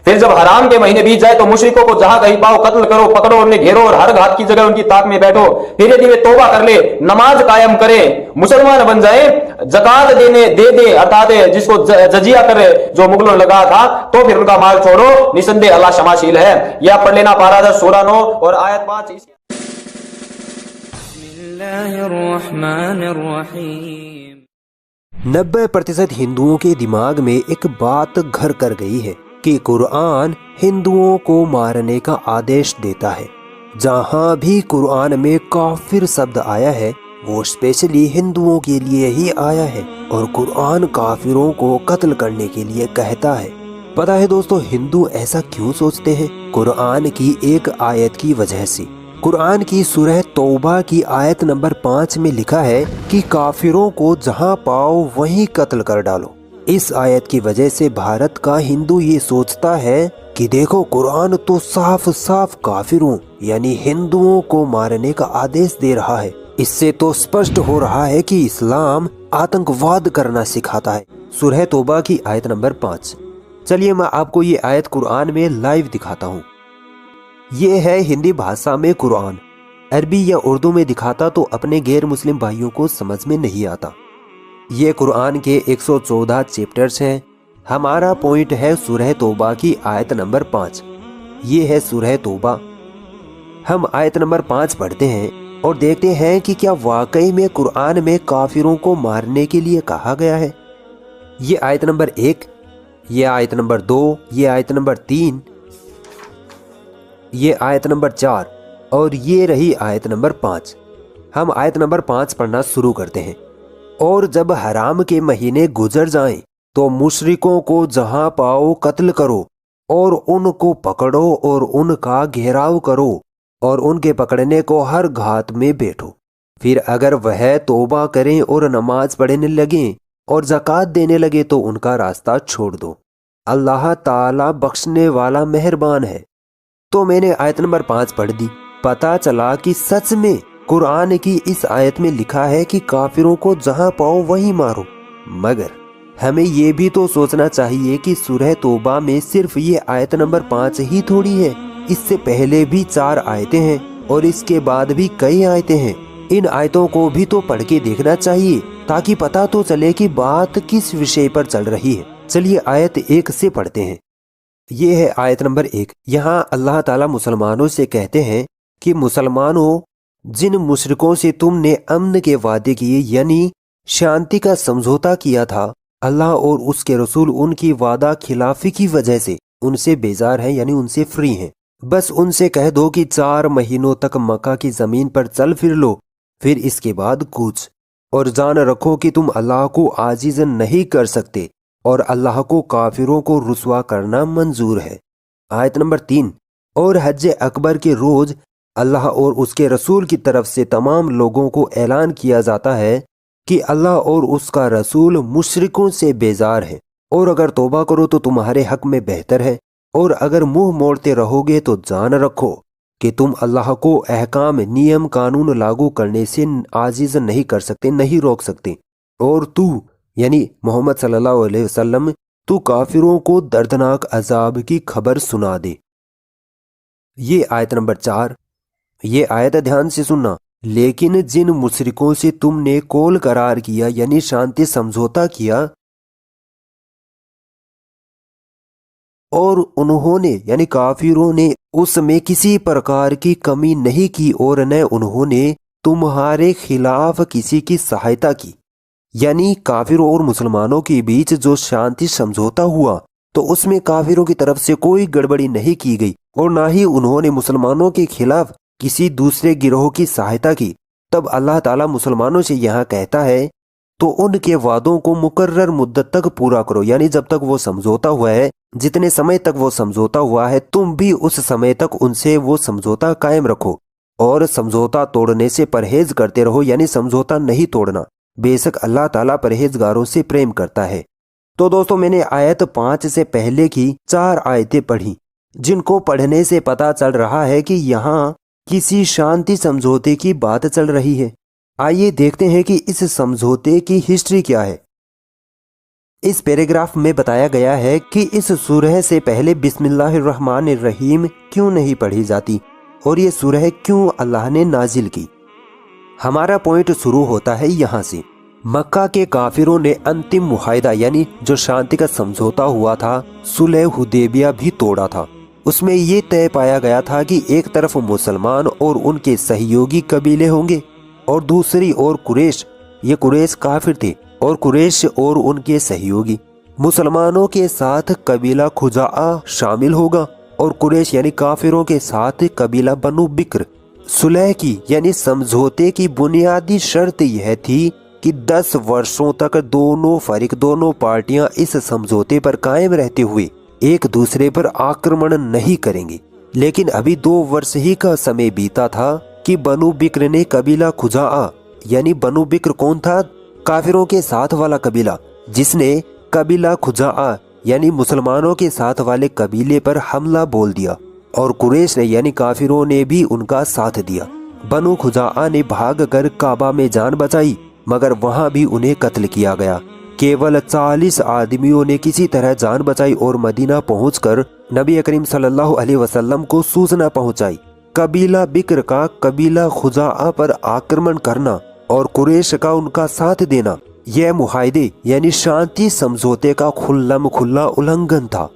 फिर जब हराम के महीने बीत जाए तो मुशरिकों को जहां कहीं पाओ कत्ल करो, पकड़ो, उन्हें घेरो और हर घात की जगह उनकी ताक में बैठो। फिर यदि वे तौबा कर ले, नमाज कायम करे, मुसलमान बन जाए, जकात देने दे दे अर्थात जिसको जजिया करे जो मुगलों लगा था, तो फिर उनका माल छोड़ो, निसंदेह अल्लाह क्षमाशील है। यह आप पढ़ लेना, पारा 10 सूरा 9 और आयत 5। 90% हिंदुओं के दिमाग में एक बात घर कर गई है कि कुरान हिंदुओं को मारने का आदेश देता है। जहाँ भी कुरान में काफिर शब्द आया है वो स्पेशली हिंदुओं के लिए ही आया है और कुरान काफिरों को कत्ल करने के लिए कहता है। पता है दोस्तों हिंदू ऐसा क्यों सोचते हैं? कुरान की एक आयत की वजह से। कुरान की सूरह तौबा की आयत नंबर 5 में लिखा है कि काफिरों को जहां पाओ वहीं कत्ल कर डालो। इस आयत की वजह से भारत का हिंदू ये सोचता है कि देखो कुरान तो साफ साफ काफिरों यानी हिंदुओं को मारने का आदेश दे रहा है। इससे तो स्पष्ट हो रहा है कि इस्लाम आतंकवाद करना सिखाता है। सूरह तौबा की आयत नंबर 5। चलिए मैं आपको ये आयत कुरान में लाइव दिखाता हूँ। ये है हिंदी भाषा में कुरान। अरबी या उर्दू में दिखाता तो अपने गैर मुस्लिम भाइयों को समझ में नहीं आता। ये कुरान के 114 चैप्टर्स हैं। हमारा पॉइंट है सूरह तौबा की आयत नंबर 5। ये है सूरह तौबा। हम आयत नंबर 5 पढ़ते हैं और देखते हैं कि क्या वाकई में कुरान में काफिरों को मारने के लिए कहा गया है। ये आयत नंबर 1, ये आयत नंबर 2, ये आयत नंबर 3, ये आयत नंबर 4 और ये रही आयत नंबर 5। हम आयत नंबर 5 पढ़ना शुरू करते हैं। और जब हराम के महीने गुजर जाएं तो मुशरिकों को जहां पाओ कत्ल करो और उनको पकड़ो और उनका घेराव करो और उनके पकड़ने को हर घात में बैठो। फिर अगर वह तौबा करें और नमाज पढ़ने लगें और ज़कात देने लगे तो उनका रास्ता छोड़ दो। अल्लाह ताला बख्शने वाला मेहरबान है। तो मैंने आयत नंबर 5 पढ़ दी। पता चला कि सच में कुरान की इस आयत में लिखा है कि काफिरों को जहां पाओ वहीं मारो। मगर हमें ये भी तो सोचना चाहिए कि सूरह तौबा में सिर्फ ये आयत नंबर 5 ही थोड़ी है। इससे पहले भी 4 आयतें हैं और इसके बाद भी कई आयतें हैं। इन आयतों को भी तो पढ़ के देखना चाहिए ताकि पता तो चले कि बात किस विषय पर चल रही है। चलिए आयत 1 से पढ़ते हैं। ये है आयत नंबर 1। यहाँ अल्लाह ताला मुसलमानों से कहते हैं कि मुसलमानों, जिन मुशरिकों से तुमने अमन के वादे किए यानी शांति का समझौता किया था, अल्लाह और उसके रसूल उनकी वादा खिलाफी की वजह से उनसे बेजार हैं यानी उनसे फ्री हैं। बस उनसे कह दो कि 4 महीनों तक मक्का की जमीन पर चल फिर लो, फिर इसके बाद कूच, और जान रखो कि तुम अल्लाह को आजिज नहीं कर सकते और अल्लाह को काफिरों को रुसवा करना मंजूर है। आयत नंबर 3। और हज अकबर के रोज अल्लाह और उसके रसूल की तरफ से तमाम लोगों को ऐलान किया जाता है कि अल्लाह और उसका रसूल मुशरिकों से बेजार है और अगर तौबा करो तो तुम्हारे हक में बेहतर है, और अगर मुंह मोड़ते रहोगे तो जान रखो कि तुम अल्लाह को अहकाम नियम कानून लागू करने से आजिज नहीं कर सकते, नहीं रोक सकते। और तू यानी मोहम्मद सल्लल्लाहु अलैहि वसल्लम तू काफिरों को दर्दनाक अजाब की खबर सुना दे। ये आयत नंबर 4। ये आयत ध्यान से सुनना। लेकिन जिन मुशरिकों से तुमने कौल करार किया यानी शांति समझौता किया और उन्होंने यानी काफिरों ने उसमें किसी प्रकार की कमी नहीं की और न उन्होंने तुम्हारे खिलाफ किसी की सहायता की, यानी काफिरों और मुसलमानों के बीच जो शांति समझौता हुआ तो उसमें काफिरों की तरफ से कोई गड़बड़ी नहीं की गई और ना ही उन्होंने मुसलमानों के खिलाफ किसी दूसरे गिरोह की सहायता की। तब अल्लाह ताला मुसलमानों से यहाँ कहता है तो उनके वादों को मुकर्रर मुद्दत तक पूरा करो, यानी जब तक वो समझौता हुआ है, जितने समय तक वो समझौता हुआ है तुम भी उस समय तक उनसे वो समझौता कायम रखो और समझौता तोड़ने से परहेज करते रहो, यानी समझौता नहीं तोड़ना। बेशक अल्लाह ताला परहेजगारों से प्रेम करता है। तो दोस्तों मैंने आयत 5 से पहले की 4 आयतें पढ़ी जिनको पढ़ने से पता चल रहा है कि यहाँ किसी शांति समझौते की बात चल रही है। आइए देखते हैं कि इस समझौते की हिस्ट्री क्या है। इस पैराग्राफ में बताया गया है कि इस सूरह से पहले बिस्मिल्लाहिर्रहमानिर्रहीम क्यों नहीं पढ़ी जाती और ये सूरह क्यों अल्लाह ने नाजिल की। हमारा पॉइंट शुरू होता है यहाँ से। मक्का के काफिरों ने अंतिम मुआहिदा यानी जो शांति का समझौता हुआ था, सुलह हुदैबिया भी तोड़ा था। उसमें ये तय पाया गया था कि एक तरफ मुसलमान और उनके सहयोगी कबीले होंगे और दूसरी ओर कुरैश, ये कुरैश काफिर थे, और कुरैश और उनके सहयोगी। मुसलमानों के साथ कबीला खुजाआ शामिल होगा और कुरैश यानी काफिरों के साथ कबीला बनु बिक्र। सुलह की यानी समझौते की बुनियादी शर्त यह थी कि 10 वर्षों तक दोनों पार्टियां इस समझौते पर कायम रहते हुए एक दूसरे पर आक्रमण नहीं करेंगे। लेकिन अभी 2 वर्ष ही का समय बीता था कि बनु बिक्र ने कबीला खुजाआ यानी बनु बिक्र कौन था? काफिरों के साथ वाला कबीला, जिसने कबीला खुजाआ यानी मुसलमानों के साथ वाले कबीले पर हमला बोल दिया और कुरैश ने यानी काफिरों ने भी उनका साथ दिया। बनु खुजाआ ने भागकर काबा में जान बचाई, मगर वहां भी उन्हें कत्ल किया गया। केवल 40 आदमियों ने किसी तरह जान बचाई और मदीना पहुंचकर नबी करीम सल्लल्लाहु अलैहि वसल्लम को सूचना पहुंचाई। कबीला बिक्र का कबीला खुजाआ पर आक्रमण करना और कुरैश का उनका साथ देना, यह मुआहिदे यानी शांति समझौते का खुल्लम खुल्ला उल्लंघन था।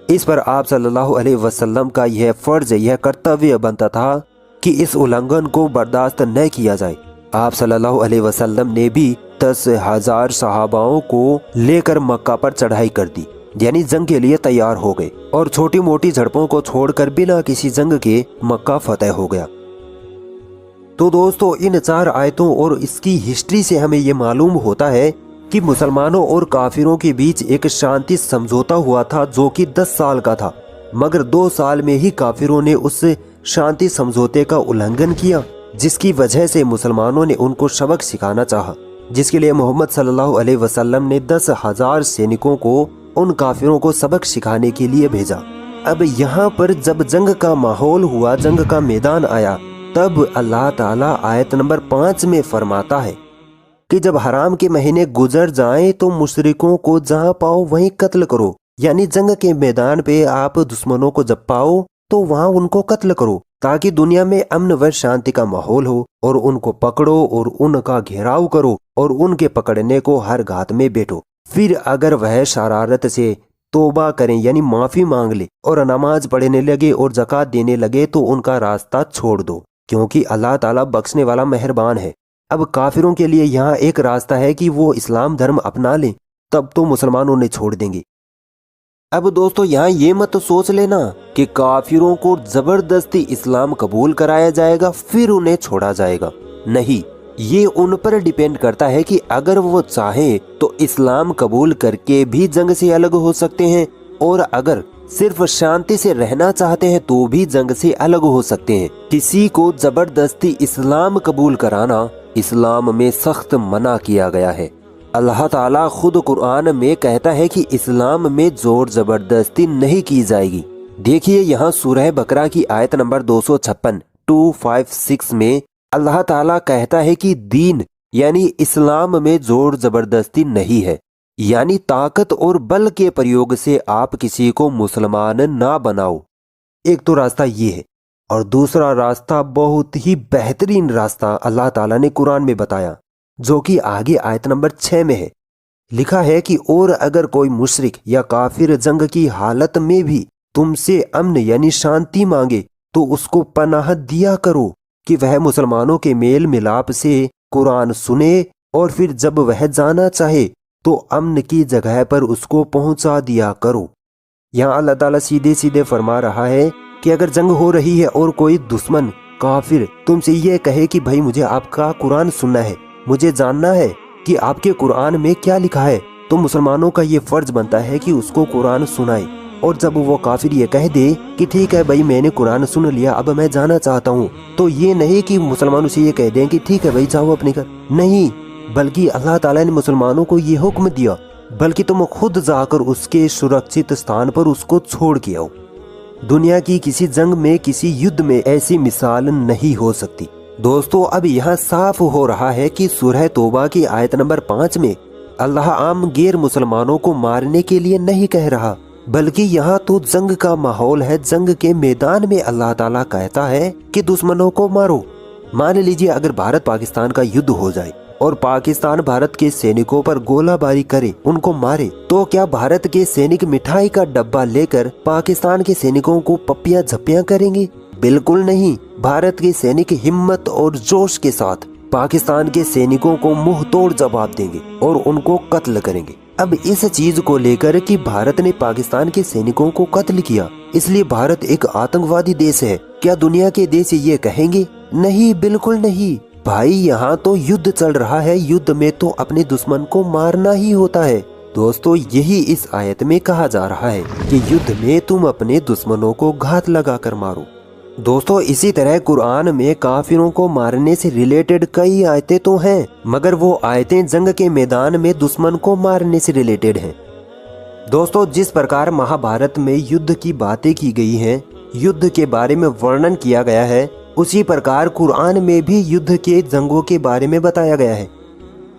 इस पर आप सल्लल्लाहु अलैहि वसल्लम का यह फर्ज, यह कर्तव्य बनता था कि इस उल्लंघन को बर्दाश्त न किया जाए। आप सल्लल्लाहु अलैहि वसल्लम ने भी 10,000 सहाबाओं को लेकर मक्का पर चढ़ाई कर दी, यानी जंग के लिए तैयार हो गए और छोटी मोटी झड़पों को छोड़कर बिना किसी जंग के मक्का फतेह हो गया। तो दोस्तों, इन 4 आयतों और इसकी हिस्ट्री से हमें ये मालूम होता है कि मुसलमानों और काफिरों के बीच एक शांति समझौता हुआ था जो कि 10 साल का था, मगर 2 साल में ही काफिरों ने उस शांति समझौते का उल्लंघन किया, जिसकी वजह से मुसलमानों ने उनको सबक सिखाना चाहा, जिसके लिए मोहम्मद सल्लल्लाहु अलैहि वसल्लम ने 10,000 सैनिकों को उन काफिरों को सबक सिखाने के लिए भेजा। अब यहाँ पर जब जंग का माहौल हुआ, जंग का मैदान आया, तब अल्लाह ताला आयत नंबर 5 में फरमाता है कि जब हराम के महीने गुजर जाएं तो मुशरिकों को जहां पाओ वहीं कत्ल करो। यानी जंग के मैदान पे आप दुश्मनों को जब पाओ तो वहां उनको कत्ल करो, ताकि दुनिया में अमन व शांति का माहौल हो, और उनको पकड़ो और उनका घेराव करो और उनके पकड़ने को हर घात में बैठो। फिर अगर वह शरारत से तौबा करें यानी माफी मांग ले और नमाज पढ़ने लगे और ज़कात देने लगे तो उनका रास्ता छोड़ दो, क्योंकि अल्लाह ताला बख्शने वाला मेहरबान है। अब काफिरों के लिए यहाँ एक रास्ता है कि वो इस्लाम धर्म अपना लें, तब तो मुसलमानों ने छोड़ देंगे। अब दोस्तों, यहाँ ये मत सोच लेना कि काफिरों को जबरदस्ती इस्लाम कबूल कराया जाएगा फिर उन्हें छोड़ा जाएगा। नहीं, ये उन पर डिपेंड करता है कि अगर वो चाहे तो इस्लाम कबूल करके भी जंग से अलग हो सकते हैं, और अगर सिर्फ शांति से रहना चाहते हैं तो भी जंग से अलग हो सकते हैं। किसी को जबरदस्ती इस्लाम कबूल कराना इस्लाम में सख्त मना किया गया है। अल्लाह ताला खुद कुरान में कहता है कि इस्लाम में जोर जबरदस्ती नहीं की जाएगी। देखिए यहाँ सूरह बकरा की आयत नंबर 256 में अल्लाह ताला कहता है कि दीन यानी इस्लाम में जोर जबरदस्ती नहीं है, यानी ताकत और बल के प्रयोग से आप किसी को मुसलमान ना बनाओ। एक तो रास्ता ये है, और दूसरा रास्ता बहुत ही बेहतरीन रास्ता अल्लाह ताला ने कुरान में बताया, जो कि आगे आयत नंबर 6 में है। लिखा है कि और अगर कोई मुशरिक या काफिर जंग की हालत में भी तुमसे अमन यानी शांति मांगे तो उसको पनाह दिया करो कि वह मुसलमानों के मेल मिलाप से कुरान सुने, और फिर जब वह जाना चाहे तो अमन की जगह पर उसको पहुंचा दिया करो। यहाँ अल्लाह ताला सीधे सीधे फरमा रहा है कि अगर जंग हो रही है और कोई दुश्मन काफिर तुमसे ये कहे कि भाई मुझे आपका कुरान सुनना है, मुझे जानना है कि आपके कुरान में क्या लिखा है, तो मुसलमानों का ये फर्ज बनता है कि उसको कुरान सुनाए। और जब वो काफिर ये कह दे कि ठीक है भाई मैंने कुरान सुन लिया, अब मैं जाना चाहता हूँ, तो ये नहीं कि मुसलमानों से ये कह दें कि ठीक है भाई जाओ अपने घर, नहीं, बल्कि अल्लाह ताला ने मुसलमानों को ये हुक्म दिया बल्कि तुम खुद जाकर उसके सुरक्षित स्थान पर उसको छोड़ के आओ। दुनिया की किसी जंग में, किसी युद्ध में ऐसी मिसाल नहीं हो सकती। दोस्तों, अब यहाँ साफ हो रहा है कि सूरह तौबा की आयत नंबर 5 में अल्लाह आम गैर मुसलमानों को मारने के लिए नहीं कह रहा, बल्कि यहाँ तो जंग का माहौल है। जंग के मैदान में अल्लाह ताला कहता है कि दुश्मनों को मारो। मान लीजिए अगर भारत पाकिस्तान का युद्ध हो जाए और पाकिस्तान भारत के सैनिकों पर गोलाबारी करे, उनको मारे, तो क्या भारत के सैनिक मिठाई का डब्बा लेकर पाकिस्तान के सैनिकों को पप्पियां झप्पियां करेंगे? बिल्कुल नहीं। भारत के सैनिक हिम्मत और जोश के साथ पाकिस्तान के सैनिकों को मुंह तोड़ जवाब देंगे और उनको कत्ल करेंगे। अब इस चीज को लेकर कि भारत ने पाकिस्तान के सैनिकों को कत्ल किया, इसलिए भारत एक आतंकवादी देश है, क्या दुनिया के देश ये कहेंगे? नहीं, बिल्कुल नहीं। भाई यहाँ तो युद्ध चल रहा है, युद्ध में तो अपने दुश्मन को मारना ही होता है। दोस्तों, यही इस आयत में कहा जा रहा है कि युद्ध में तुम अपने दुश्मनों को घात लगाकर मारो। दोस्तों, इसी तरह कुरान में काफिरों को मारने से रिलेटेड कई आयतें तो हैं, मगर वो आयतें जंग के मैदान में दुश्मन को मारने से रिलेटेड हैं। दोस्तों, जिस प्रकार महाभारत में युद्ध की बातें की गई हैं, युद्ध के बारे में वर्णन किया गया है, उसी प्रकार कुरान में भी युद्ध के जंगों के बारे में बताया गया है।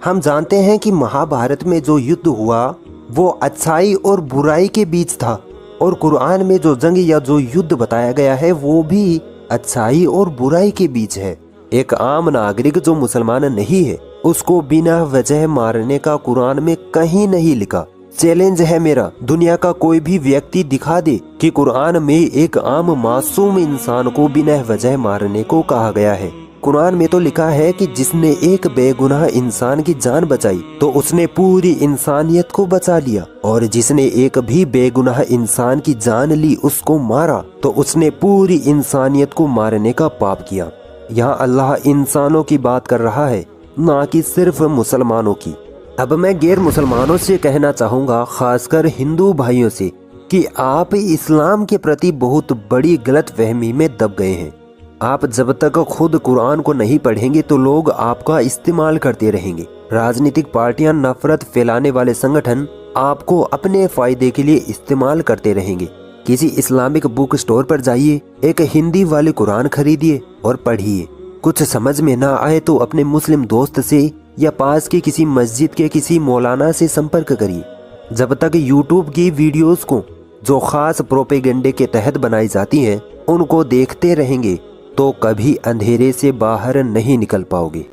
हम जानते हैं कि महाभारत में जो युद्ध हुआ वो अच्छाई और बुराई के बीच था, और कुरान में जो जंग या जो युद्ध बताया गया है वो भी अच्छाई और बुराई के बीच है। एक आम नागरिक जो मुसलमान नहीं है, उसको बिना वजह मारने का कुरान में कहीं नहीं लिखा। चैलेंज है मेरा, दुनिया का कोई भी व्यक्ति दिखा दे कि कुरान में एक आम मासूम इंसान को बिना वजह मारने को कहा गया है। कुरान में तो लिखा है कि जिसने एक बेगुनाह इंसान की जान बचाई तो उसने पूरी इंसानियत को बचा लिया, और जिसने एक भी बेगुनाह इंसान की जान ली, उसको मारा, तो उसने पूरी इंसानियत को मारने का पाप किया। यहाँ अल्लाह इंसानों की बात कर रहा है, ना कि सिर्फ मुसलमानों की। अब मैं गैर मुसलमानों से कहना चाहूँगा, खासकर हिंदू भाइयों से, कि आप इस्लाम के प्रति बहुत बड़ी गलत फहमी में दब गए हैं। आप जब तक खुद कुरान को नहीं पढ़ेंगे तो लोग आपका इस्तेमाल करते रहेंगे। राजनीतिक पार्टियां, नफरत फैलाने वाले संगठन आपको अपने फायदे के लिए इस्तेमाल करते रहेंगे। किसी इस्लामिक बुक स्टोर पर जाइए, एक हिंदी वाले कुरान खरीदिए और पढ़िए। कुछ समझ में ना आए तो अपने मुस्लिम दोस्त से या पास के किसी मस्जिद के किसी मौलाना से संपर्क करिए। जब तक यूट्यूब की वीडियोस को जो खास प्रोपेगेंडे के तहत बनाई जाती हैं उनको देखते रहेंगे तो कभी अंधेरे से बाहर नहीं निकल पाओगे।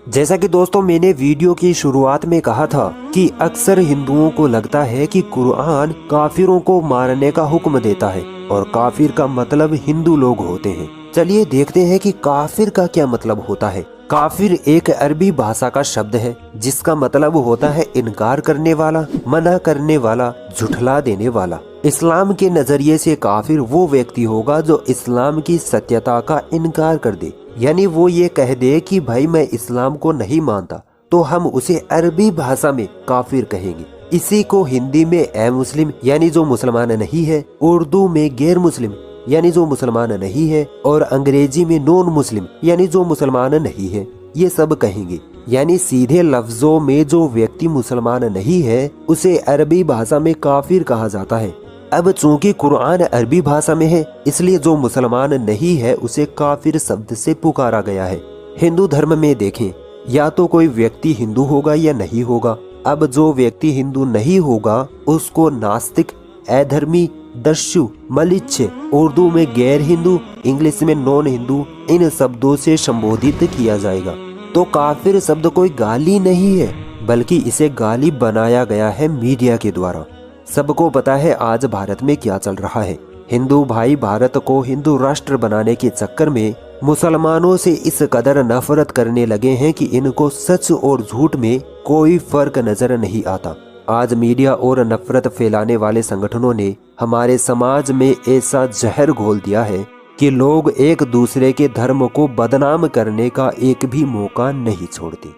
जैसा कि दोस्तों मैंने वीडियो की शुरुआत में कहा था कि अक्सर हिंदुओं को लगता है कि कुरान काफिरों को मारने का हुक्म देता है, और काफिर का मतलब हिंदू लोग होते हैं। चलिए देखते हैं कि काफिर का क्या मतलब होता है। काफिर एक अरबी भाषा का शब्द है जिसका मतलब होता है इनकार करने वाला, मना करने वाला, झुठला देने वाला। इस्लाम के नजरिए से काफिर वो व्यक्ति होगा जो इस्लाम की सत्यता का इनकार कर दे, यानी वो ये कह दे कि भाई मैं इस्लाम को नहीं मानता, तो हम उसे अरबी भाषा में काफिर कहेंगे। इसी को हिंदी में ए मुस्लिम यानी जो मुसलमान नहीं है, उर्दू में गैर मुस्लिम यानी जो मुसलमान नहीं है, और अंग्रेजी में नॉन मुस्लिम यानी जो मुसलमान नहीं है, ये सब कहेंगे। यानी सीधे लफ्जों में जो व्यक्ति मुसलमान नहीं है उसे अरबी भाषा में काफिर कहा जाता है। अब चूंकि कुरान अरबी भाषा में है, इसलिए जो मुसलमान नहीं है उसे काफिर शब्द से पुकारा गया है। हिंदू धर्म में देखें, या तो कोई व्यक्ति हिंदू होगा या नहीं होगा। अब जो व्यक्ति हिंदू नहीं होगा उसको नास्तिक, अधर्मी, दस्यु, मलिच्छ, उर्दू में गैर हिंदू, इंग्लिश में नॉन हिंदू, इन शब्दों से संबोधित किया जाएगा। तो काफिर शब्द कोई गाली नहीं है, बल्कि इसे गाली बनाया गया है मीडिया के द्वारा। सबको पता है आज भारत में क्या चल रहा है। हिंदू भाई भारत को हिंदू राष्ट्र बनाने के चक्कर में मुसलमानों से इस कदर नफरत करने लगे हैं कि इनको सच और झूठ में कोई फर्क नजर नहीं आता। आज मीडिया और नफरत फैलाने वाले संगठनों ने हमारे समाज में ऐसा जहर घोल दिया है कि लोग एक दूसरे के धर्म को बदनाम करने का एक भी मौका नहीं छोड़ते।